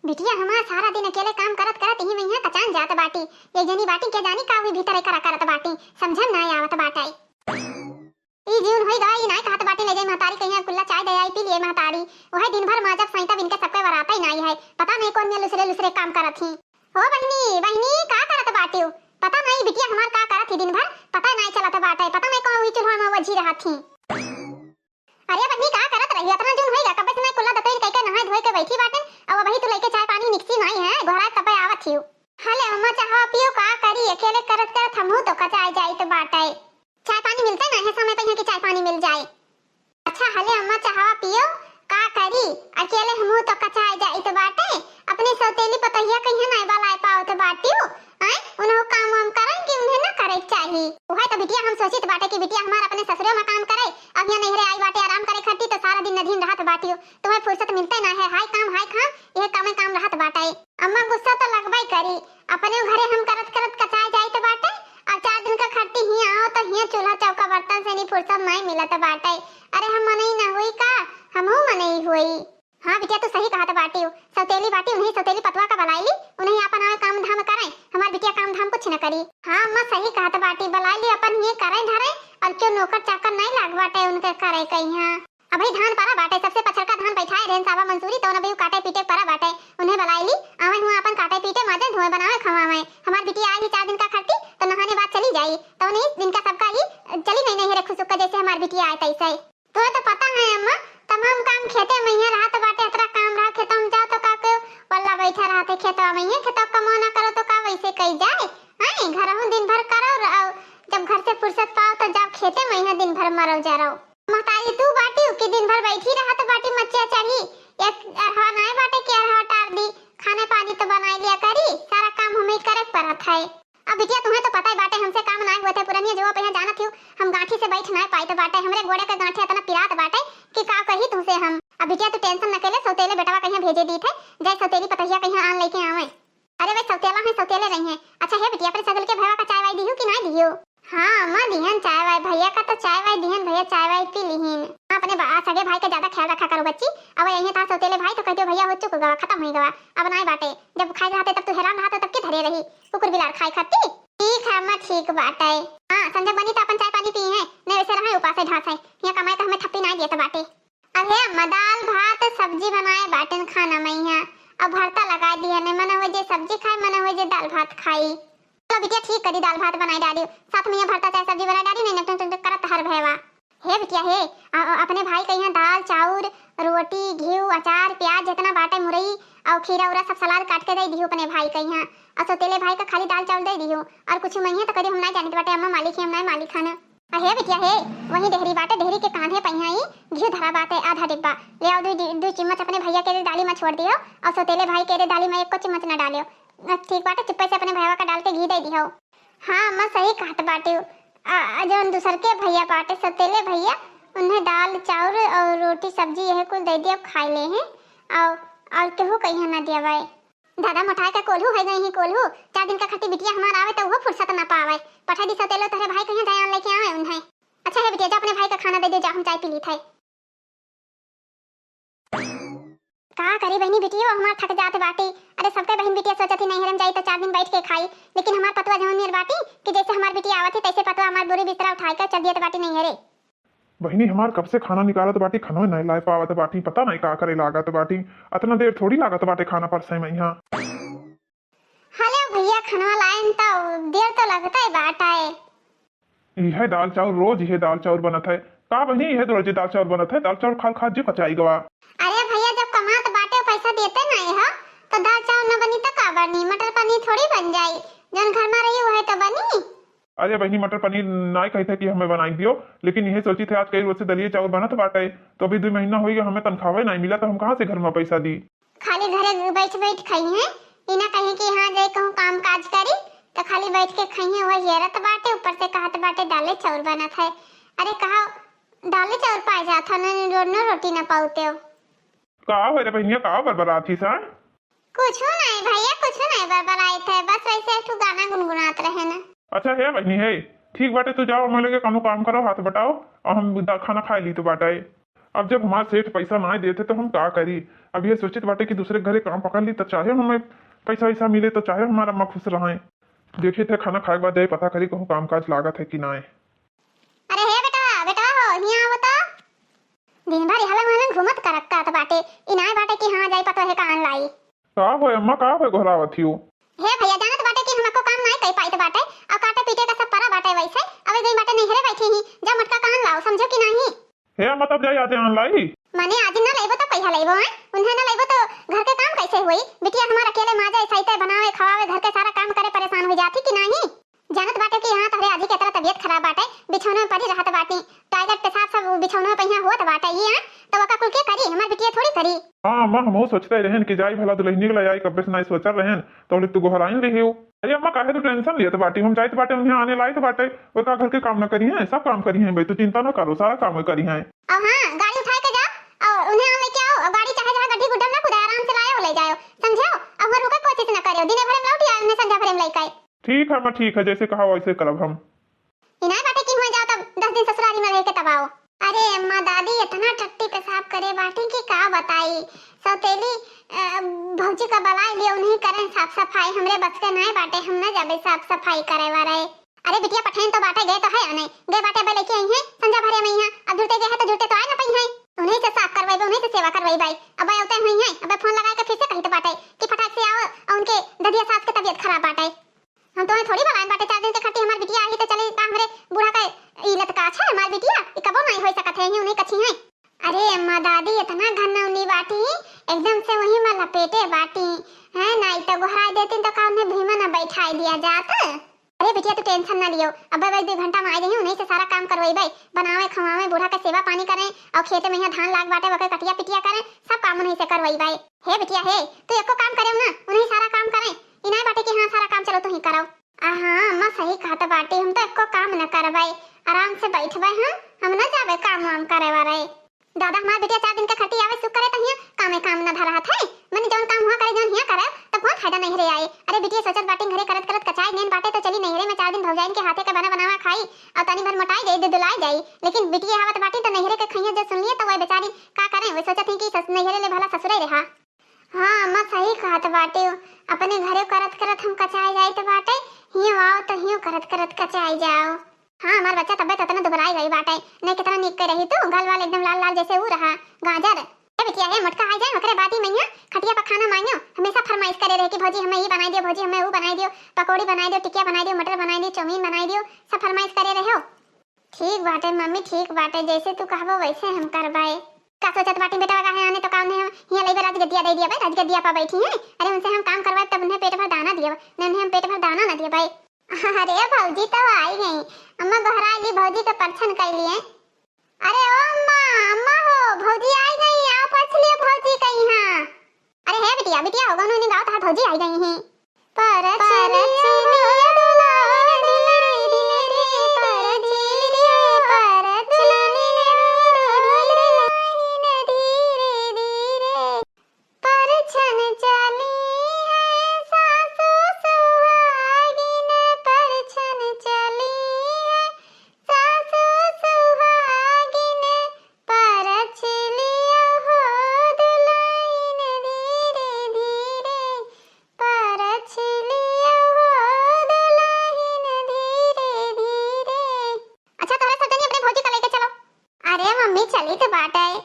बिटिया हमार सारा दिन अकेले काम करत करत ही वहीं कचान जात बाटी। एक जनी बाटी के जानी का हुई भीतर करा करत बाटी, समझन ना आवत बाटे। ई जीवन होई गई नहीं कहत बाटी ले जाई महतारी कहिया कुल्ला चाय दे आई पी लिए महतारी। ओहे दिन भर माजब सैता बिन के सबके वराता ही नहीं है, पता नहीं कौन में लुसरे काम करत ही। ओ बहनी बहनी का करत बाटी? पता नहीं बिटिया हमार का करत ही दिन भर, पता नहीं चलत बाटे, पता नहीं कौन हुई चूल्हा में वजी रहत ही। अरे बहनी का करत रही इतना जून होइगा कब से मैं कुल्ला दतई कई के नहाय धोए के बैठी बाटे। अब वही तो लेके चाय पानी निकसी नहीं है घोड़ा तब आवत हियो। हले अम्मा चाह पियो का करी अकेले करत करत हमहू तो कचाई जाई तो बाटे। चाय पानी मिलते ना है समय पे कि चाय पानी मिल जाए। अच्छा हले अम्मा चाह पियो का करी अकेले हमहू तो कचाई जाई तो बाटे। अपने सौतेली पतहिया कहिया नहीं बलाए पाओ तो बाटियो हैं उन्हों काम हम करन कि उन्हें ना करे चाहिए। ओहे तो बिटिया हम सोचित बाटे कि बिटिया हमार अपने ससुरे में काम करे, अब यहाँ नहीं रे आई बाटे आराम करे खट्टी तो सारा दिन नदीन रहत बाटियो। तुम्हें फुर्सत मिलते ना है हाय काम ये काम रहत बाटे। अम्मा गुस्सा तो लगबई करी, अपने घरे हम करत करत कचाई जाई तो बाटे। अब 4 दिन का खट्टी ही आओ तो हिया चूल्हा चौका बर्तन से नहीं फुर्सत नहीं मिलत बाटे। अरे हम मनई ना हुई का हमहू मनई हुई। हाँ बिटिया तो सही कहत बाटी हो, सौतेली बाटी उन्हें सौतेली पतवा का बलाईली उन्हें अपन आए काम धाम करे, हमार बिटिया काम धाम कुछ न करी। हाँ अम्मा सही कहत बाटी बलाईली अपन ये करे धरे और जो नौकर चाकर नहीं लाग बाटे उनके करे कहिया। अभी धान पारा बाटे सबसे पछड़का धान बैठाए रेन सावा मंसूरी तो नबी काटे पीटे पारा बाटे उन्हें बलाईली आवे हुआ अपन काटे पीटे माजे धोए बनावे खवावे। हमार बिटिया आई 4 दिन का खट्टी तो नहाने बाद चली जाई तो नहीं दिन का सबका ही चली नहीं नहीं रखू सुक्का जैसे हमार बिटिया आए तैसे। तो पता है अम्मा तमाम काम खेते में ही रहत बाटे, इतना काम रहा खेतों में जाओ तो का को वल्ला बैठा रहते खेतों में ही खेतों कमाओ ना करो तो का वैसे कई जाए हैं घर हूं दिन भर करो और जब घर से फुर्सत पाओ तो जब खेते में ही दिन भर मरो जा रहो। महतारी तू बाटी कि दिन भर बैठी रहत बाटी मच्छिया चढ़ी एक हवा नहीं बाटे के हवा टार दी खाने पानी तो बना लिया करी सारा काम हमें करे पड़त है। अब बिटिया तुम्हें तो पता ही बाटे हमसे काम नहीं हुए थे पुरानी जो पे जानत हूं हम गांठी से बैठ नहीं पाए तो बाटे हमरे गोड़े के गांठी इतना पिरात बाटे कि का कही तुमसे हम। अब बिटिया तू टेंशन न करे सौतेले बेटवा कहीं भेजे दी थे जय सौतेली पतहिया कहीं आन लेके आवे। अरे वे सौतेला है सौतेले रही है। अच्छा है बिटिया अपने सगल के भैया का चाय वाय दियो कि नहीं दियो? हाँ अम्मा दिहन चाय वाय भैया का तो चाय वाय दिहन भैया चाय वाय पी लिहिन। अपने सगे भाई का ज्यादा ख्याल रखा करो बच्ची। अब यही था सौतेले भाई तो कहते भैया हो चुक गवा खत्म हो गवा अब नहीं बाटे जब खाए जाते तब तू हैरान रहा तब के धरे रही कुकुर बिलार खाई खाती। ठीक है अम्मा ठीक बाटे। हाँ संजय बनी तो अपन चाय पानी पी है नहीं वैसे रहे उपास ढास है यहाँ कमाए तो हमें थप्पी नहीं दिए तो बाटे। अरे अम्मा दाल भात सब्जी बनाए बाटन खाना में यहाँ अब भरता लगा दिया ने मना हो जे सब्जी खाए मना हो जे दाल भात खाई। तो बिटिया ठीक करी दाल भात बनाई डाली साथ में भरता चाय सब्जी बना डाली नहीं नटन करत हर भैवा। हे बिटिया हे अपने भाई के यहाँ दाल चाउर रोटी घी अचार प्याज जितना बाटे मुरई और खीरा उरा सब सलाद काट के दे दियो अपने भाई के यहाँ और सौतेले भाई का खाली दाल चावल दे दियो और कुछ महीने तो कभी हम नहीं जानते बाटे अम्मा मालिक है हम नहीं मालिक खाना। हे बिटिया हे वही डेहरी बाटे डेहरी के कांधे पहियाई घी धरा बाटे आधा डिब्बा ले आओ दो चम्मच अपने भैया के डाली में छोड़ दियो और सौतेले भाई के डाली में 1 चम्मच न डालियो ठीक बाटे चुप्पे से अपने भैया का डाल के घी दे दियो। हाँ अम्मा सही कहत बाटे जो दूसर के भैया बाटे सौतेले भैया उन्हें दाल चाउर और रोटी सब्जी यह कुल दे दिया खाई ले हैं और केहू कहीं ना दिया भाई दादा मठाए का कोल्हू है गई ही कोल्हू 4 दिन का खट्टी बिटिया हमार आवे तो वो फुर्सत ना पावे पठा दी सतेलो तेरे भाई कहीं जाए लेके आवे उन्हें। अच्छा है बिटिया जा अपने भाई का खाना दे दे जा हम चाय पी ली थे। का करी बहनी बिटिया हमार थक जात बाटी। अरे सबके बहन बिटिया सोचत ही नहीं हरम जाई तो 4 दिन बैठ के खाई लेकिन हमार पतवा जवन नियर बाटी कि जैसे हमार बिटिया आवत है तैसे पतवा हमार बोरी बिस्तरा उठाए कर चल दिया बाटी नहीं हरे। बहनी हमार कब से खाना निकालत बाटी खाना नहीं ला पावत बाटी पता नहीं का करे लागत बाटी इतना देर थोड़ी लागत बाटे खाना पर से में यहाँ। हले भैया खाना लाइन तो देर तो लगता है बाटा है। यह दाल चावल रोज यह दाल चावल बनत है का बहनी यह रोज दाल चावल बनत है दाल चावल खा जी कचाई गवा। अरे भैया जब कमात बाटे पैसा देते नहीं है तो दाल चावल न बनी तो का बनी मटर पनीर थोड़ी बन जाई जन घर में रही है तो बनी। अरे बहनी मटर पनीर नहीं कहते कि हमें बनाई दियो लेकिन यही सोची थे आज कई रोज से दलिया चावल बना तो बाटे तो अभी 2 महीना हो गया हमें तनख्वाह नहीं मिला तो हम कहाँ से घर में पैसा दी। खाली घरे बैठ बैठ खाई है इना कहीं कि यहाँ जाए कहूँ काम काज करी तो खाली बैठ के खाई है वही हेरत बाटे ऊपर से कहत बाटे दाले चावल बना था। अरे कहा दाले चावल पाए जाता न रोटी न पाते हो का हो रे बहनिया का बरबराती सा कुछ नहीं भैया कुछ नहीं बरबराई थे बस वैसे एक गाना गुनगुनात रहे ना। अच्छा है बहनी है ठीक बाटे तो जाओ मैं लगे कानू काम करो हाथ बटाओ और हम खाना खा ली तो बाटा है अब जब हमारे सेठ पैसा ना देते तो हम का करी। अब ये सोचित बाटे कि दूसरे घरे काम पकड़ ली तो चाहे हमें पैसा वैसा मिले तो चाहे हमारा अम्मा खुश रहें। देखिए थे खाना खाए के बाद पता करी कहूँ काम काज लागत है कि ना। अरे हे बेटा बेटा हो हिया आवता दिन भर हलन हलन घूमत करक्का त बाटे इनाय बाटे कि हां जाई पतो है कान लाई का हो अम्मा का हो घोरावत हो। हे भैया जानत बाटे कि हमको काम नहीं कई पाइत बाटे और काटे पीटे का सब परा बाटे वैसे अबे गई बाटे नहीं हरे बैठी ही जा मटका कान लाओ समझो कि नहीं। हे अम्मा तब जाई आते ऑनलाइन माने आज ना लेबो तो पैसा लेबो हैं उन्हें ना लेबो तो घर के काम कैसे हुई। बिटिया हमारा अकेले माजा सहिते बनावे खवावे घर के सारा काम करे परेशान हो जाती कि नहीं। जानत बाटे कि हां तहरे आजी के तरह तबीयत खराब बाटे बिछौना में पड़ी रहत बाटी टॉयलेट पेशाब सब बिछौना में पहिया होत बाटे ये तो वका कुल के करी हमार बिटिया थोड़ी करी। हां अम्मा हम सोचते रहन कि जाई भला दुल्हनी के लाई कब्बे से नहीं सोचर रहन तो तू घोराइन रही हो। अरे अम्मा काहे तो टेंशन लियत बाटी हम जाइत बाटे उन्हें आने लाई तो बाटे वो का घर के काम न करी है सब काम करी है भाई तू चिंता न करो सारा काम करी है। अब हां गाड़ी उठा के जा और उन्हें आने लेके आओ और गाड़ी चाहे जहां गड्ढी गुड्ढा ना खुदा आराम से लाओ ले जाओ समझो। अब हर रुका कोशिश न करियो दिन भर में लौट आए ने संध्या भर में लेके ठीक है मैं ठीक है जैसे कहा वैसे करब हम। इनाय बाटे कि हो जाओ तब 10 दिन ससुराली में रह के तब आओ। अरे अम्मा दादी इतना टट्टी पेशाब करे बाटी की का बताई सौतेली भौजी का बलाई लिए उन्हीं करें साफ सफाई हमरे बस के नहीं बाटे हम ना जाबे साफ सफाई करे वाले। अरे बिटिया पठान तो बाटे गए तो है नहीं गए बाटे बे लेके आई है संजा भरे में यहां अब जुटे गए है तो जुटे तो आए ना पई है उन्हीं से साफ करवाई उन्हीं से सेवा करवाई भाई। अब आते हुई है अब फोन लगा के फिर से कही तो बाटे कि फटाक से आओ और उनके ददिया सास की तबीयत खराब बाटे हम तो थोड़ी बनाए बाटे 4 दिन से खट्टी हमार बिटिया आई तो चले का हमरे बूढ़ा का इलत का अच्छा हमार बिटिया ई कबो नहीं होई सकत है उन्हीं कछी है। अरे अम्मा दादी इतना घन्ना उन्हीं बाटी एकदम से वही में लपेटे बाटी है नहीं तो गोहरा देती तो का उन्हें भीमा ना बैठाई दिया जाता। अरे बिटिया तू टेंशन ना लियो अब भाई 2 घंटा में आ जाइए उन्हीं से सारा काम करवाई भाई बनावे खवावे बूढ़ा का सेवा पानी करें और खेत में यहाँ धान लाग बाटे वके कटिया पिटिया करें सब काम उन्हीं से करवाई भाई। हे बिटिया हे तू एको काम करे ना उन्हीं सारा काम करें इनाय बाटे कि हां सारा काम चलो तू ही करो। हां अम्मा सही कहत बाटे हम तो एको काम न करवाई आराम से बैठबे हम ना जाबे काम वाम करे वाले। दादा हमार बिटिया 4 दिन के खट्टी आवे सुख करे तहिया कामे काम न धरा है मैंने जौन काम हुआ करे जौन हिया करे तो कौन फायदा नहीं रे आए। अरे बिटिया सोचत बाटे घरे करत करत कचाई नेन बाटे तो चली नहीं रे में 4 दिन भौजाइन के हाथे का बना बनावा खाई और तनी भर मोटाई गई दुलाई जाई लेकिन बिटिया आवत बाटे तो नहरे के खइया जो सुन लिए तो वह बेचारी का करे वो सोचत है कि नहरे ले भला ससुरे रहा। हां अम्मा सही कहत बाटे अपने घरे करत करत हम कचाई जाई तो बाटे हियो आओ तो हियो करत करत कचाई जाओ। हां हमार बच्चा तबीयत इतना दुबराई गई बाटे नहीं कितना निक के रही तू गाल वाल एकदम लाल लाल जैसे वो रहा गाजर। ए बिटिया हे मटका आ जाए ओकरे बाती मैया खटिया पर खाना मांगो हमेशा फरमाइश करे रहे कि भौजी हमें ये बनाई दियो भौजी हमें वो बनाई दियो पकौड़ी बनाई दियो टिकिया बनाई दियो मटर बनाई दियो चाउमीन बनाई दियो सब फरमाइश करे रहे हो। ठीक बाटे मम्मी ठीक बाटे जैसे तू कहबो वैसे हम करबाए। का सोचत बाटी बेटा का है आने तो काम नहीं हिया लेबे राज गद्दिया दे दिया भाई राज गद्दिया पा बैठी है। अरे उनसे हम काम करवाए तब उन्हें पेट भर दाना दियो नहीं हम पेट भर दाना ना दियो भाई। अरे भौजी तो आई गई अम्मा गहरा ली भौजी के परछन कर लिए। अरे ओ अम्मा अम्मा हो भौजी आई गई आओ पूछ लियो भौजी कहीं हां। अरे हे बिटिया बिटिया होगा उन्होंने गाँव तो भौजी आई गई हैं चली तो बात है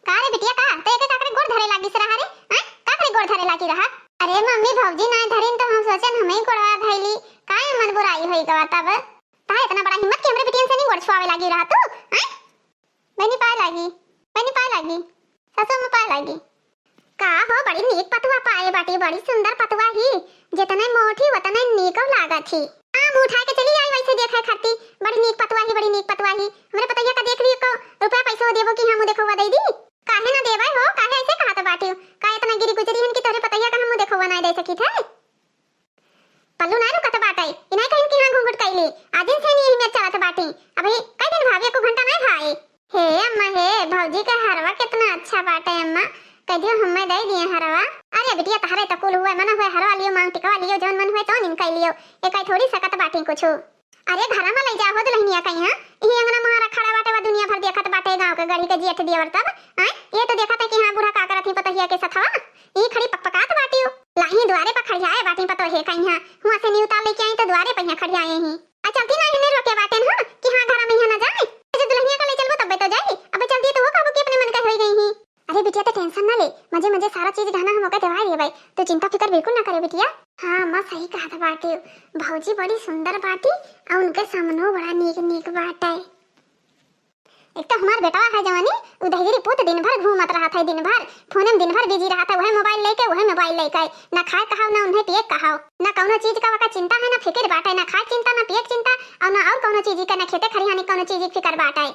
का रे बिटिया का तो एक काकरे गोड़ धरे लागी सरा रे हैं काकरे गोड़ धरे लागी रहा। अरे मम्मी भौजी ना धरिन तो हम सोचन हमें ही गोड़वा धैली काहे मन बुराई होई गवा तब ता इतना बड़ा हिम्मत के हमरे बिटिया से नहीं गोड़ छुआवे लागी रहा तू हैं मैंने पाए लागी ससुर में पाए लागी का हो बड़ी नीक पतवा पाए बाटी बड़ी सुंदर पतवा ही जितने मोटी उतने नीक लागा थी। आम उठा के चली आई वैसे देखा खाती बड़ी नीक पतवा ही हमरे पतैया का देख लियो को रुपया पैसा देबो कि हम देखो दे दी काहे ना देबै हो काहे ऐसे कहत बाटी का इतना गिरी गुजरी हन कि तोरे पतैया का हम देखो नहीं दे सकी थे पल्लू ना रुकत बाटे इनाय कहिन कि हां घुंघट कैली आदिन से नहीं में चलत बाटी अभी कई दिन भाभी को घंटा नहीं भाई। हे अम्मा हे भौजी का हरवा कितना अच्छा बाटे अम्मा कह दियो हमें दे दिए हरवा। अरे बिटिया तहरे तो कुल हुआ मन हुए हरवा लियो मांग टिकवा लियो जौन मन हुए तो निन कह लियो एकाई थोड़ी सकत बाटी कुछ अरे घरा में ले जाओ दुल्हनिया कहीं हां ई अंगना मारा खड़ा बाटे वा दुनिया भर देखत बाटे गांव के गढ़ी के जेठ दियवर तब हैं ये तो देखत है कि हां बूढ़ा का करत ही पतहिया के सथवा ई खड़ी पकपकात बाटी लाही द्वारे पर खड़ियाए बाटी पतो है कहीं हां हुआ से नी उतार लेके आई तो द्वारे पर खड़ियाए ही आ चलती ना हिने रोके बाटे हां कि हां घर में ना जाए जो दुल्हनिया का ले चलबो तब तो जाई अब चलती तो वो काबू के अपने मन का होई गई ही अरे बिटिया तो टेंशन ना ले मजे मजे सारा चीज गहना हम ओके देवा दे भाई तो चिंता फिकर बिल्कुल ना करे बिटिया हाँ मां सही कहा था बाटी भौजी बड़ी सुंदर बाटी और उनके सामने बड़ा नीक नीक बात है एक तो हमार बेटा है जवानी उधरी पुत दिन भर घूमत रहा था दिन भर फोन में दिन भर बिजी रहा था वह मोबाइल लेके ना खाए कहाव ना उन्हें पिए कहाव ना कौनो चीज का वका चिंता है ना फिक्र बाटे ना खाए चिंता ना पिए चिंता और ना और कौनो चीज का ना खेते खरियानी कौनो चीज की फिक्र बाटे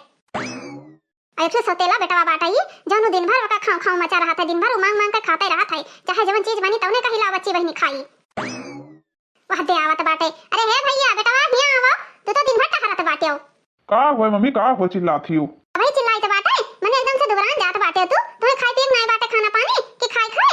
ऐसे सतेला बेटा बाटा ही जानो दिन भर वका खाओ खाओ मचा रहा था दिन भर मांग मांग कर खाते रहा था चाहे जवन चीज बनी तौने कहिला बच्ची बहनी खाई वह दे आवत बाटे अरे हे भैया बेटा हिया आवो तू तो दिन भर टहरत बाटे का हुआ मम्मी का हो चिल्लाती हो भाई चिल्लाई तो बाटे मने एकदम से दुबरान जात बाटे तू तोहे खाए पिए नहीं बाटे खाना पानी कि खाए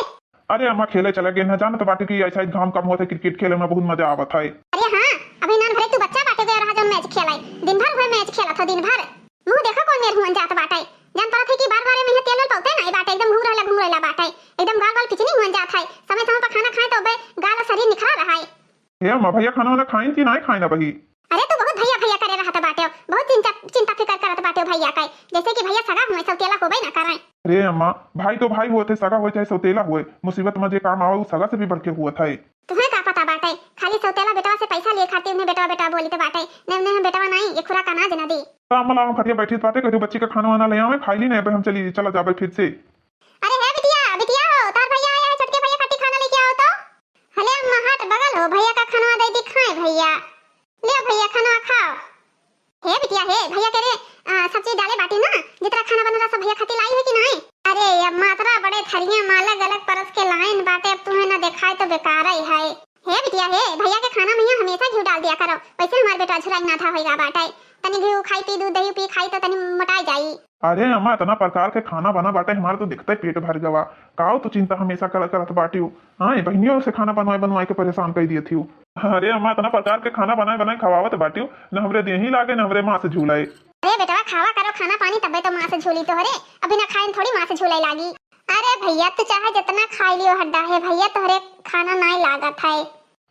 अरे अम्मा खेले चले गए ना जानत बाटे कि ऐसा घाम कम होते क्रिकेट खेले में बहुत मजा आवत है अरे हां अभी नान भरे तू बच्चा बाटे गया रहा जब मैच खेलाई दिन भर वह मैच खेला था दिन भर मुंह देखा कौन मेर हुन जात बाटे जान पड़ा थे कि बार-बार में तेल पलते नहीं बाटे एकदम घूम रहला बाटे एकदम गाल गाल पिचनी हुन जात है समय समय पर खाना खाए तो बे गाल शरीर निखरा रहा है हे अम्मा भैया खाना वाला खाइन कि नहीं खाइना बही अरे तू बहुत भैया भैया करे रहा था बाटे बहुत चिंता फिकर करत बाटे भैया का जैसे कि भैया सगा हुए सौतेला होबे ना कराए अरे अम्मा भाई तो भाई हुए थे सगा हुए चाहे सौतेला हुए मुसीबत में जे काम आवे सगा से भी बढ़ के हुआ था तुम्हें का पता बाटे खाली सौतेला बेटवा से पैसा लिए खाते उन्हें बेटवा बेटवा बोली तो बाटे नहीं उन्हें बेटवा नहीं ये खुरा का अनाज ना दे अम्मा हम खटिया बैठी बाटे कहते बच्ची का खाना वाना ले आवे खाई ली नहीं हम चला जाबे फिर से अरे हे बिटिया बिटिया हो तार भैया आया है छोटके भैया खट्टी खाना लेके आओ तो हले अम्मा हट बगल हो भैया का खाना दे दिखाए भैया ले भैया खाना खाओ हे बिटिया हे भैया करे सब चीज डाले बाटी ना जितना खाना बन रहा सब भैया खाती लाई है कि नहीं अरे अम्मा इतना बड़े थरिया में अलग अलग परस के लाइन बाटे अब तुम्हें ना दिखाए तो बेकार ही है हे बिटिया हे भैया के खाना में हमेशा घी डाल दिया करो वैसे हमारे बेटा झुराई ना था होएगा बाटे तनी घी खाई पी दूध दही पी खाई तो तनी मोटाई जाई अरे अम्मा इतना प्रकार के खाना बना बाटे हमारा तो दिखता ही पेट भर गवा काओ तो चिंता हमेशा करत बाटी हूँ हाँ बहनियों से खाना बनवाए के परेशान कर दिए थी अरे अम्मा इतना प्रकार के खाना बनाए खवावत बाटी हूँ न हमरे देही लागे न हमरे माँ से झूलाए अरे बेटा खावा करो खाना पानी तबे तो माँ से झूली तो हरे अभी ना खाए थोड़ी माँ से झूलाई लागी अरे भैया तू चाहे जितना खाई लियो हड्डा है भैया तोहरे खाना नहीं लागत है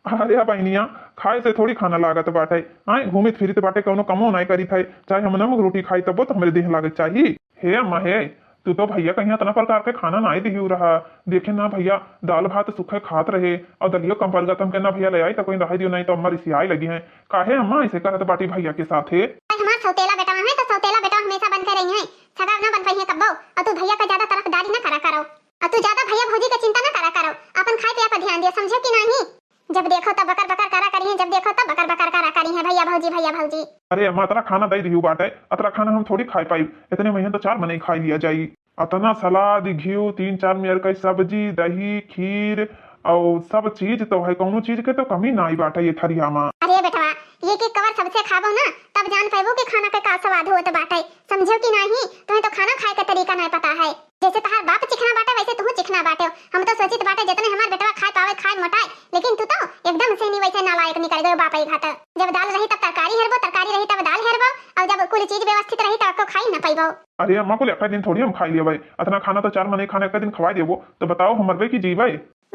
अरे बहनिया खाए से थोड़ी खाना लागत बाटे आए घूमित फिरित बाटे कौनो कमो नहीं करी था चाहे हम नमक रोटी खाई तब तो हमारे देह लागत चाहिए हे अम्मा हे तू तो भैया कहीं इतना प्रकार के खाना नहीं दिही रहा देखे ना भैया दाल भात सूखे खात रहे और दलियो कम पड़ गया ना भैया ले आई तो कोई रह दियो नहीं तो अम्मा रिसियाई लगी है काहे अम्मा ऐसे करत बाटी भैया के साथ है हमारा सौतेला बेटा है तो सौतेला बेटा हमेशा बन कर रही है सगा ना बन पाई है कब्बो और तू भैया का ज्यादा तरफदारी ना करा करो और तू ज्यादा भैया भौजी का चिंता ना करा करो अपन खाए पिया पर ध्यान दियो समझो कि नहीं जब देखो तब बकर बकर करा करी है जब देखो तब बकर बकर करा करी है भैया भौजी अरे अम्मा इतना खाना दे रही बाटे इतना खाना हम थोड़ी खाई पाई इतने महीने तो 4 महीने खाई लिया जाई इतना सलाद घी 3-4 मेयर का सब्जी दही खीर और सब चीज तो है कौनो चीज के तो कमी ना आई बाटे ये थरिया में अरे बेटवा ये के कवर सबसे खाबो ना तब जान पाबो कि खाना के का स्वाद होत बाटे समझो कि नहीं तुम्हें तो खाना खाए का तरीका नहीं पता है जैसे तहार बाप चिकना बाटे वैसे तू चिकना बाटे हम तो सोचित बाटे जितने हमार बेटवा खाए पावे खाए मोटाए लेकिन तू तो एकदम से नहीं वैसे नालायक निकल गयो बाप ही घात जब दाल रही तब तरकारी रही तब दाल हेरबो और जब कुल चीज व्यवस्थित रही तब को खाई ना पाइबो अरे अम्मा को एक दिन थोड़ी हम खाई लिया भाई इतना खाना तो 4 महीने खाने एक दिन खवाई देबो तो बताओ हमर बे की जीवे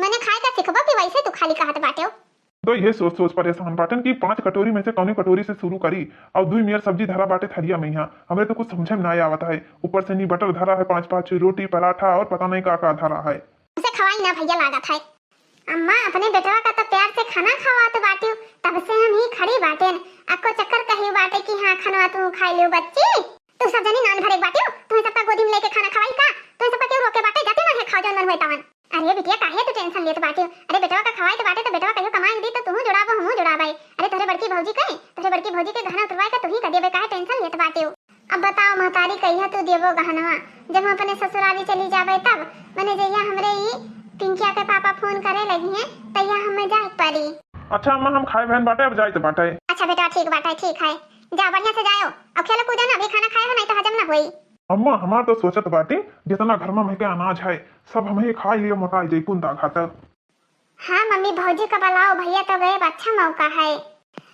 मैंने खाए का सिखबो कि वैसे तू खाली कहत बाटे तो ये सोच परेशान बाटन की 5 कटोरी में से कौनी कटोरी से शुरू करी और 2 मेयर सब्जी धरा बाटे थरिया में यहाँ हमें तो कुछ समझे में नहीं आवता है ऊपर से नी बटर धरा है 5-5 रोटी पराठा और पता नहीं का धरा है उसे खवाई ना भैया लागत है अम्मा अपने बेटवा का तो प्यार से खाना खवात बाटी तब से हम ही खड़ी बाटेन आपको चक्कर कही बाटे कि हाँ खाना तू खाई लियो बच्ची तू सब जनी नान भरे बाटी तुम्हें सबका गोदी में लेके खाना खवाई का तुम्हें सबका क्यों रोके बाटे जाते ना है खाओ जन मन होई तवन अरे बिटिया काहे तू टेंशन लेत बाटे अरे बेटवा का खवाई तो बाटे तो बेटवा कहियो कमाई दी तो तू जुड़ाबो हमहू जुड़ाबाई अरे तोरे बड़की भौजी के गहना उतरवाए का तू ही कर देबे काहे टेंशन लेत बाटे अब बताओ महतारी कहिया तू देबो गहनवा जब हम अपने ससुराली चली जाबे तब मने जइया हमरे ई पिंकिया के पापा फोन करे लगी हैं तैया हमें जाए पड़ी अच्छा अम्मा हम खाए बहन बाटे अब जाए तो बाटे अच्छा बेटा ठीक बाटे ठीक है जा बढ़िया से जाओ अब खेल कूदो ना अभी खाना खाए हो नहीं तो हजम ना होई अम्मा हमार तो सोचत बाटे जितना घर में महके अनाज है सब हमें खाई लियो मोटाई जाई कुंदा खाता हाँ मम्मी भौजी का बुलाओ भैया तो गए अच्छा मौका है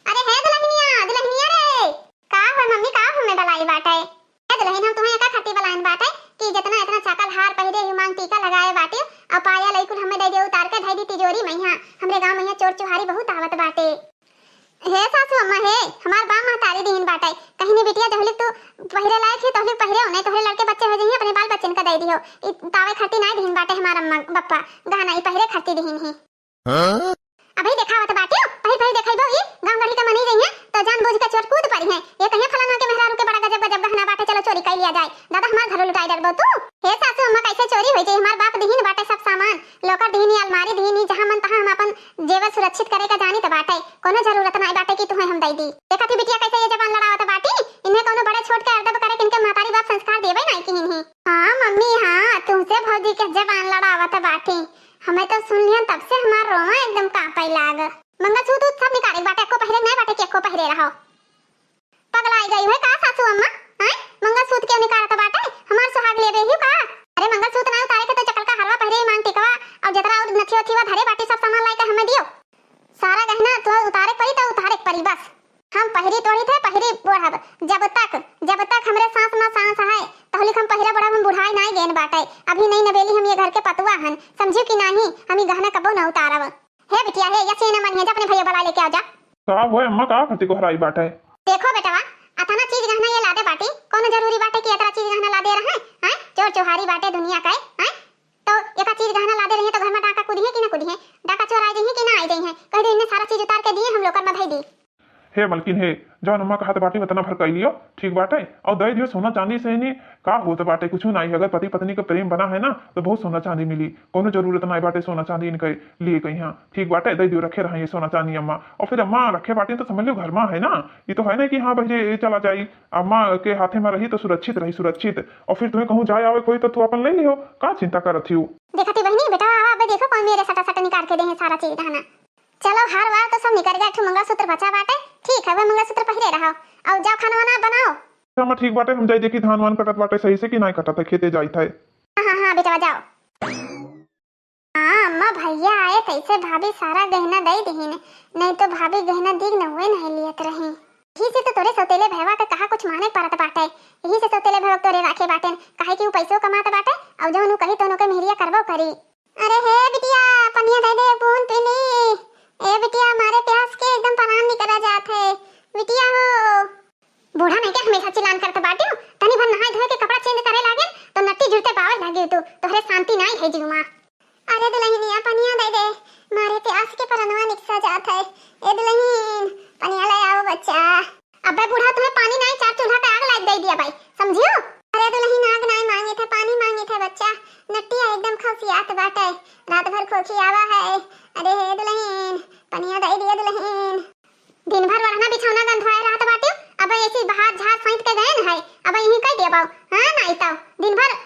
अरे है दुल्हनिया पर मम्मी का हमें बलाई बाटे ए दुल्हन हम तुम्हें का खाती बलाइन बाटे कि जितना इतना चाकल हार पहिरे मांग टीका लगाए बाटे और पाया लइकुल हमें दे दे उतार के धई दी तिजोरी मैया हमरे गांव में चोर चुहारी बहुत आवत बाटे हे सासू अम्मा हे हमार बा महतारी दीन बाटे कहीं ने बिटिया जहली तू पहिरे लायक है तोहले पहिरे नहीं तोहरे लड़के बच्चे हो जइए अपने बाल बच्चन का दे दियो ई तावे खर्ती नहीं दीन बाटे हमार अम्मा बप्पा गहना ई पहिरे खर्ती दीन ही अबे देखावत बाटे पहिर देखाइबो ई गांव गली का मनी रही है तो जानबूझ के चोर कूद पड़ी है ये कहीं फलाना के मेहरारू के बड़ा गजब गजब गहना बाटे चलो चोरी कर लिया जाए दादा हमार घर लुटाई डरबो तू हे सासू अम्मा कैसे चोरी होई जे हमार बाप दीन बाटे सब सामान लोकर दीन अलमारी दीन जहां मन तहां हम अपन जेवर सुरक्षित करे का जानी त बाटे कोनो जरूरत नहीं बाटे कि तुम्हें हम दई दी देखा थी बिटिया कैसे ये जबान लड़ावत बाटी इन्हें कोनो बड़े छोट के अदब करे किनके मातारी बाप संस्कार देबे नहीं कि इन्हें हां मम्मी हां तुमसे भौजी के जबान लड़ावत बाटी हमें तो सुन लिया तब से हमार रोमा एकदम कांपे लाग मंगलसूत्र सब निकाले बाटे को पहिरे नहीं बाटे के को पहिरे रहो पगलाई गई है का सासू अम्मा हैं मंगलसूत्र क्यों निकालत बाटे हमार सुहाग लेबे ही का अरे मंगलसूत्र ना उतारे के तो चकल का हलवा पहिरे मांग टिकवा और जतरा और नथी ओथीवा धरे बाटे सब सामान लाई के हमें दियो सारा गहना तो उतारे पड़ी तो उतारे पड़ी बस हम पहिरी तोड़ी थे पहिरी बढ़ब जब तक हमरे सांस में सांस है तहली हम पहिरा बड़ा हम बुढ़ाई नहीं गेन बाटे अभी नहीं नवेली हम ये घर के पतुआ हन समझियो कि नहीं हम ई गहना कबो न उतारब हे बिटिया हे यसे न मन है अपने भैया बला लेके आ जा का होए अम्मा का खर्ती को हराई बाटे देखो बेटवा अतना चीज गहना ये लादे बाटी कोनो जरूरी बाटे कि इतना चीज गहना लादे रहे हैं चोर चुहारी बाटे दुनिया का हैं तो एका चीज गहना लादे रहे तो घर में डाका कूदी है कि ना कूदी है डाका चोर आ जाई है कि ना आ जाई है कह दे इन्हें सारा चीज उतार के दिए हम लोग कर में धई दी हे मलकिन हे जौन अम्मा कहत बाटी उतना भर कर लियो ठीक बाटे और दे दियो सोना चांदी से नहीं का होत बाटे कुछ नहीं अगर पति पत्नी का प्रेम बना है ना तो बहुत सोना चांदी मिली कोनो जरूरत नहीं बाटे सोना चांदी इनके लिए कहीं हाँ ठीक बाटे दे दियो रखे रहे सोना चांदी अम्मा और फिर अम्मा रखे बाटी तो समझ लो घर में है ना ये तो है ना कि हाँ भैया चला जाई अम्मा के हाथे में रही तो सुरक्षित रही सुरक्षित और फिर तुम्हें कहूँ जाए आवे कोई तो तू अपन ले लियो का चिंता करत थी देखती बहनी बेटा अब देखो कौन मेरे सटा सटा निकाल के दे है सारा चीज गहना चलो हार वार तो सब निकल गया मंगलसूत्र बचा बाटे ठीक है वो मंगलसूत्र पहिरे रहो और जाओ खाना वाना बनाओ अम्मा ठीक बाटे हम जाई देखी धान वान कटत बाटे सही से कि नहीं कटत खेते जाई थे हाँ बेटा जाओ हाँ अम्मा भैया आए तैसे भाभी सारा गहना दई दहीन नहीं तो भाभी गहना दिग न हुए नहीं लियत रही यही से तो तोरे सौतेले भैया का कहा कुछ माने परत बाटे यही से सौतेले भैया तोरे राखे बाटे काहे कि उ पैसो कमात बाटे और जौन उ कही तोनो के मेहरिया करबो करी अरे हे बिटिया पनिया दे दे बूंद पीली ए बिटिया हमारे प्यास के एकदम परान निकला जात है बिटिया हो बूढ़ा नहीं क्या हमेशा चिल्लान करते बाटी तनी भर नहाए धोए के कपड़ा चेंज करे लागे तो नट्टी जुड़ते पावे लागे तू तोहरे शांति नहीं है जीवा अरे दुल्हनिया पनिया दे दे मारे प्यास के परनवा निकसा जात है ए दुल्हन पनिया ले आओ बच्चा अबे बूढ़ा तुम्हें पानी नहीं चार चूल्हा पे आग लग दे दिया भाई समझियो अरे दुल्हन आग नहीं मांगे थे पानी मांगे थे बच्चा नट्टिया एकदम खौसियात बाटे रात भर खोखी आवा है अरे हे दुल्हन पनिया दे दिया दुल्हन दिन भर वरना बिछौना गंधवाए रात बाटे अब ऐसी बाहर झाड़ फाइट के गए न है अब यही कह देबो हां नहीं तो दिन भर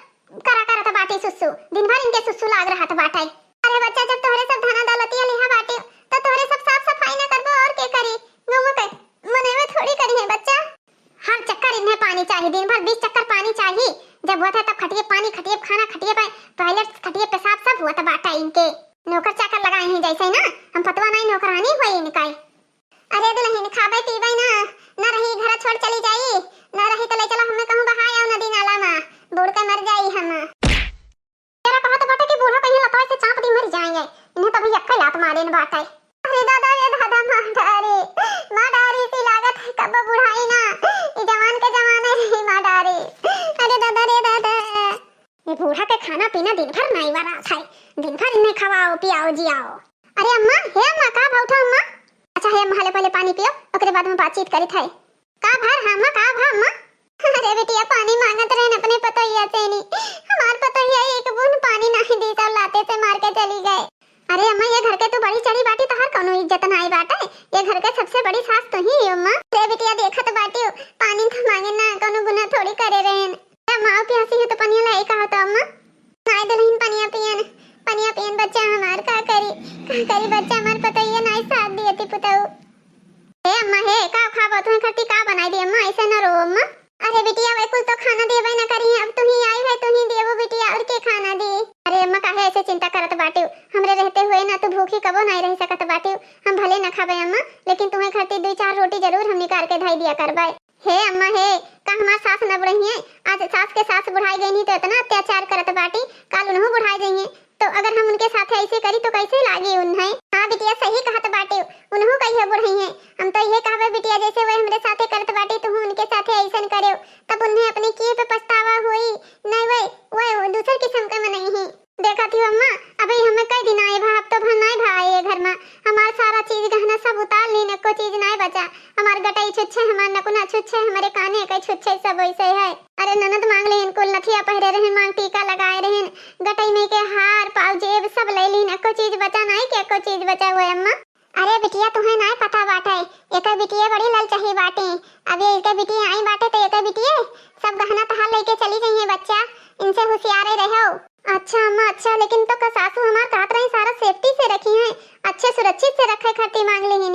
करा करत बाटे सुसु दिन भर इनके सुसु लाग रहा था बाटे अरे बच्चा जब तोहरे सब धना दौलतिया लिहा बाटे तो तोहरे सब साफ सफाई न करबो और के करी गमो के मने में थोड़ी करी है बच्चा हर चक्कर इन्हें पानी चाहिए दिन भर 20 चक्कर पानी चाहिए जब हुआ था तब खटिए पानी खटिए खाना खटिए टॉयलेट खटिए पेशाब सब हुआ था बाटा इनके नौकर चाकर लगाए हैं जैसे ना हम फतवा नहीं नौकरानी हुई इनका अरे दुल्हन खाबे पीबे ना रही घर छोड़ चली जाई ना रही तो ले चलो हमें कहूं बहाय आओ नदी नाला में बूढ़ के मर जाई हम तेरा कहा तो बाटे कि बूढ़ा कहीं लतवा से चांप दी मर जाएंगे इन्हें तो भी अक्कल लात मारे न बाटे अरे दादा ये दादा माडारी सी लागत है कब बुढ़ाई ना ये जवान के जमाने रही माडारी अरे दादा रे दादा ये बूढ़ा के खाना पीना दिन भर नहीं वरा है दिन भर इन्हें खवाओ पियाओ जियाओ अरे अम्मा हे अम्मा का भाउठा अम्मा अच्छा है अम्मा पहले पानी पियो ओकरे बाद में बातचीत करी थे का भर अम्मा का भा अम्मा अरे बेटिया पानी मांगत रहन अपने पतोहिया से नहीं हमार पतोहिया एक बूंद पानी नहीं दी सब लाते से मार के चली गए अरे अम्मा ये घर के तो बड़ी चढ़ी बाटी तो हर कोनो इज्जत नहीं बाटे ये घर के सबसे बड़ी सास तो ही है अम्मा रे बेटिया देखत बाटी पानी तो मांगे ना कोनो गुना थोड़ी करे रहन माँ प्यासी है तो पनिया लाई का होता अम्मा नाय दुल्हन पनिया पियन बच्चा हमार का करी बच्चा हमार पतोहिया नहीं साथ दिए ती पुताऊ हे अम्मा हे का खाबो तुम्हें खट्टी का बनाई दी अम्मा ऐसे न रो अम्मा अरे बिटिया वे कुल तो खाना देबे न करी अब तू ही आई है तू ही देबो बिटिया और के खाना दी अरे अम्मा काहे ऐसे चिंता करत बाटे हमरे रहते हुए ना तू भूखी कबो नहीं रह सकत बाटे हम भले न खाबे अम्मा लेकिन तुम्हें खातिर 2-4 रोटी जरूर हम निकाल के धाई दिया करबे हे अम्मा हे, का हमार सास न बुढ़ई है? आज सास के सास बुढ़ाई गई नहीं तो इतना अत्याचार करत बाटी, काल उन्हों बुढ़ाई गई है तो अगर हम उनके साथ ऐसे करी तो कैसे लागी उन्हें? हाँ बिटिया सही कहत बाटे, उन्हों कहिए बुढ़ई है। हम तो ये कहबे बिटिया जैसे वो हमरे साथे करत बाटी तो उनके साथे ऐसन करेओ, तब उन्हें अपने किए पे पछतावा होई। नहीं वो दूसर किस्म के में नहीं है। देखा थी अम्मा, अभी हमें कई दिन आए भा, अब तो भर नहीं भा आए घर में। हमार सारा चीज गहना सब उतार ली, को चीज नहीं बचा। हमार गटाई छुच्छे, हमार नकुना छुच्छे, हमारे काने कई छुच्छे सब वैसे है। अरे ननद मांग लेन, कुल नथिया पहरे रहन, मांग टीका लगाए रहन, गटाई में के हार पाव जेब सब ले ली, को चीज बचा नहीं, के को चीज बचा हुआ अम्मा? अरे बिटिया तुम्हें नहीं पता बाटे, एक बिटिया बड़ी ललचही बाटे। अभी एक बिटिया आई बाटे तो एक बिटिया सब गहना तहार लेके चली गई है। बच्चा इनसे होशियारे रहो। अच्छा अम्मा अच्छा, लेकिन तो का सासू हमार कहत रही सारा सेफ्टी से रखी है, अच्छे सुरक्षित से रखे खातिर मांग ली है।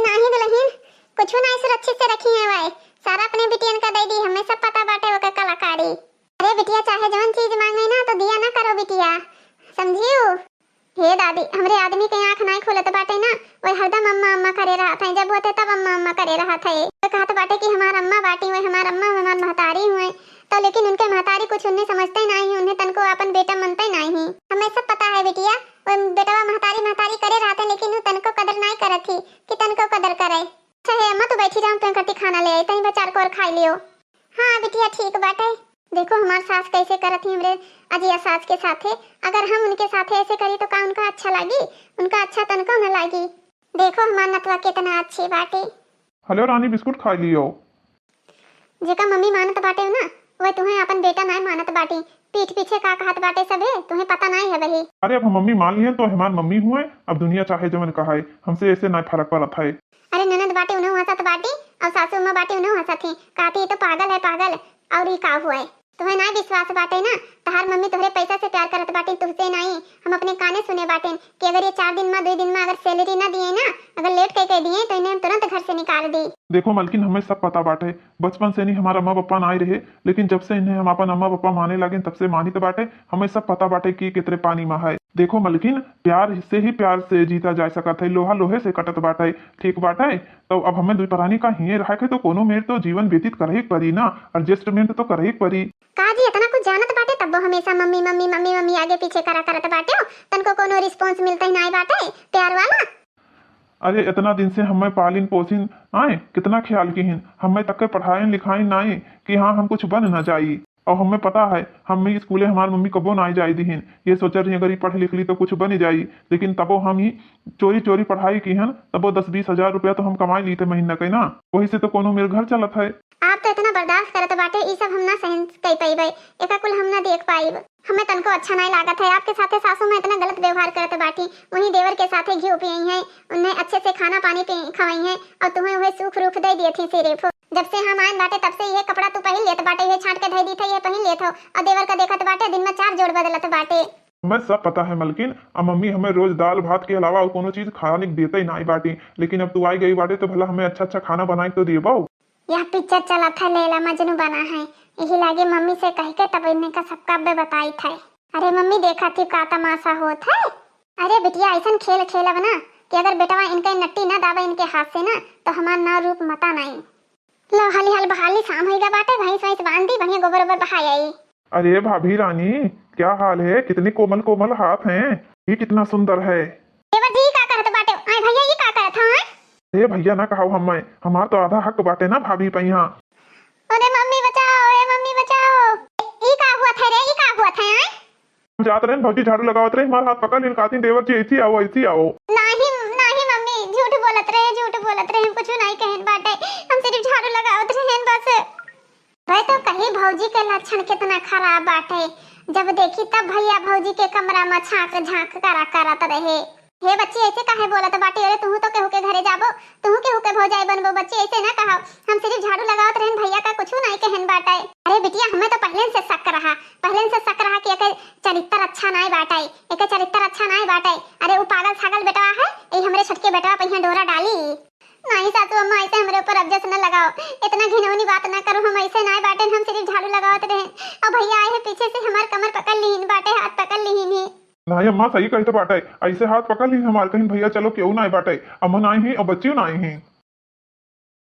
नहीं दुल्हन, कुछ नहीं सुरक्षित से रखी है भाई, सारा अपने बिटियन का दे दी, हमें सब पता बाटे वो कलाकारी। अरे बिटिया चाहे जौन चीज मांगे ना तो दिया ना करो बिटिया, समझियो? हे दादी, हमरे आदमी के आंख नहीं खोलत बाटे ना, वो हरदम अम्मा अम्मा करे रहा था, जब होते तब अम्मा अम्मा करे रहा था। ये कहत बाटे कि हमार अम्मा बाटी, वो हमार अम्मा हमार महतारी हुए तो, लेकिन उनके महतारी कुछ उन्हें समझते नहीं, उन्हें तनको अपन बेटा मनते नहीं। हमें सब पता है बिटिया, वो बेटवा महतारी महतारी करे रहते, लेकिन वो तनको कदर नहीं करत थी कि तनको कदर करे। अच्छा है अम्मा, तू बैठी जाऊं तो कटी खाना ले आई, तई बचार को और खाई लियो। हाँ बिटिया ठीक बाटे। देखो हमार सास कैसे करत ही हमरे अजिया सास के साथे, अगर हम उनके साथे ऐसे करी तो का उनका अच्छा लगी? उनका अच्छा तनको न लगी। देखो हमार नतवा कितना अच्छी बाटे। हेलो रानी, बिस्कुट खा लियो। जेका मम्मी मानत बाटे ना, वह तुम्हें अपन बेटा नहीं मानत बाटी। पीठ पीछे का कहत बाटे सबे, तुम्हें पता नहीं है वही। अरे अब हम मम्मी मान लिए तो हमार मम्मी हुए, अब दुनिया चाहे जो मैंने कहा है, हमसे ऐसे ना फर्क पड़ता है। अरे ननद बाटे उन्हें हंसत बाटी और सासू अम्मा बाटे उन्हें हंसत थी, कहती तो पागल है पागल। और ये का हुआ है? तुम्हें ना विश्वास बाटे ना, तहार मम्मी तुम्हारे पैसा से प्यार करत बाटे, तुझसे नहीं। हम अपने काने सुने बाटे कि अगर ये 4 दिन में 2 दिन में अगर सैलरी ना दिए ना, अगर लेट कह दिए तो इन्हें हम तुरंत घर से निकाल दी। देखो मलकिन, हमें सब पता बाटे, बचपन से नहीं हमारा अम्मा पापा ना रहे, लेकिन जब से इन्हें हम अपन अम्मा पापा माने लगे तब से मानी तो बाटे। हमें सब पता बाटे कि कितने पानी में है। देखो मलकिन, प्यार से ही प्यार से जीता जा सकता है, लोहा लोहे से कटत बाटे, ठीक बाटे। तो अब हमें दुई प्राणी का हिये रहा है तो कोनो मेर तो जीवन व्यतीत करे ही परी ना, एडजस्टमेंट तो करे ही परी। काजी इतना कुछ जानत बाटे तब हमेशा मम्मी मम्मी मम्मी मम्मी आगे पीछे करा करत बाटे हो, तनको कोनो रिस्पांस मिलता ही नहीं बाटे प्यार वाला। अरे इतना दिन से हमें पालिन पोसिन आए, कितना ख्याल की हिन, हमें तक के पढ़ाई लिखाई नहीं कि हाँ हम कुछ बन न जाई। और हमें पता है हम स्कूले हमारी मम्मी कबो ना जाई दीहिन, ये सोच रही अगर ये पढ़ लिख ली तो कुछ बन जाई, लेकिन तबो हम ही चोरी चोरी पढ़ाई की हन, तबो 10-20 हजार रुपया तो हम कमाई ली थे महीना के ना, वही से तो कोनो मेरे घर चलत है। आप तो इतना बर्दाश्त करत बाटे, ये सब हम ना सहन कर पाइबे, एका कुल हम ना देख पाइब। हमें तनको अच्छा नहीं लागत है आपके साथे सासू में इतना गलत व्यवहार करत बाटी। वहीं देवर के साथे घी पियई है, उन्हें अच्छे से खाना पानी खवाई है और तुम्हें वह सुख रूख दे दिए थे सिर्फ। जब से हम आए बाटे तब से ये कपड़ा तू पहन लेत बाटे, ये छांट के धई दी थे, ये पहन लेत हो, और देवर का देखत बाटे दिन में 4 जोड़ बदलत बाटे। हमें सब पता है मलकिन, अब मम्मी हमें रोज दाल भात के अलावा और कोनो चीज खाने देते ही नहीं बाटी, लेकिन अब तू आई गई बाटे तो भला हमें अच्छा अच्छा खाना बना के तो दिए बाऊ। यह पिक्चर चला था लैला मजनू बना है, यही लागे मम्मी से कह के तब इन्हें का सबका बे बताई था। अरे मम्मी देखा थी का तमाशा होत है। अरे बिटिया ऐसा खेल खेलब ना कि अगर बेटवा इनके नट्टी ना दाबे इनके हाथ से ना तो हमार ना रूप मता नहीं। लो हाली हाल बहाली शाम होइगा बाटे, भैंस वैंस बांध दी, बढ़िया गोबर ओबर बहाई आई। अरे भाभी रानी क्या हाल है, कितनी कोमल कोमल हाथ हैं, ये कितना सुंदर है। देवर जी का करत बाटे? आई भैया ये का करत है? ए भैया ना कहो हमें, हमार तो आधा हक बाटे ना भाभी पहिया। अरे मम्मी बचाओ, ए मम्मी बचाओ, ई का हुआ था रे, ई का हुआ था? हम जात रहे भौजी झाड़ू लगावत रहे, हमारा हाथ पकड़ लिन काती देवर जी ऐसी आओ ऐसी आओ। नहीं नहीं मम्मी झूठ बोलत रहे, झूठ बोलत रहे, हम कुछ नहीं कहन बाटे, हम सिर्फ झाड़ू लगावत रहे बस। भाई तो कहीं भौजी के लक्षण कितना खराब बाटे, जब देखी तब भैया भौजी के कमरा में झांक झांक करा करत रहे। हे बच्ची ऐसे काहे बोलत बाटे? अरे तू तो केहू के घरे जाबो, तू केहू के भौजाई बनबो, बच्ची ऐसे ना कहो, हम सिर्फ झाड़ू लगावत रहन, भैया का कुछ नहीं कहन बाटे। अरे बिटिया हमें तो पहले से शक रहा कि एके चरित्र अच्छा नहीं बाटे, एके चरित्र अच्छा नहीं बाटे। अरे वो पागल छागल बेटा है, ये हमरे छटके बेटा पे यहाँ डोरा डाली। नहीं सासू अम्मा ऐसे हमारे ऊपर अब्जस न लगाओ, इतना घिनौनी बात ना करो, हम ऐसे नहीं बाटे, हम सिर्फ झाड़ू लगावत रहे और भैया आए हैं पीछे से हमार कमर पकड़ लीन बाटे, हाथ पकड़ लीन ही। नहीं अम्मा सही कहते बाटे, ऐसे हाथ पकड़ ली हमारे, कहीं भैया चलो क्यों ना बाटे, अमन आई ही और बच्चियों ना आई ही।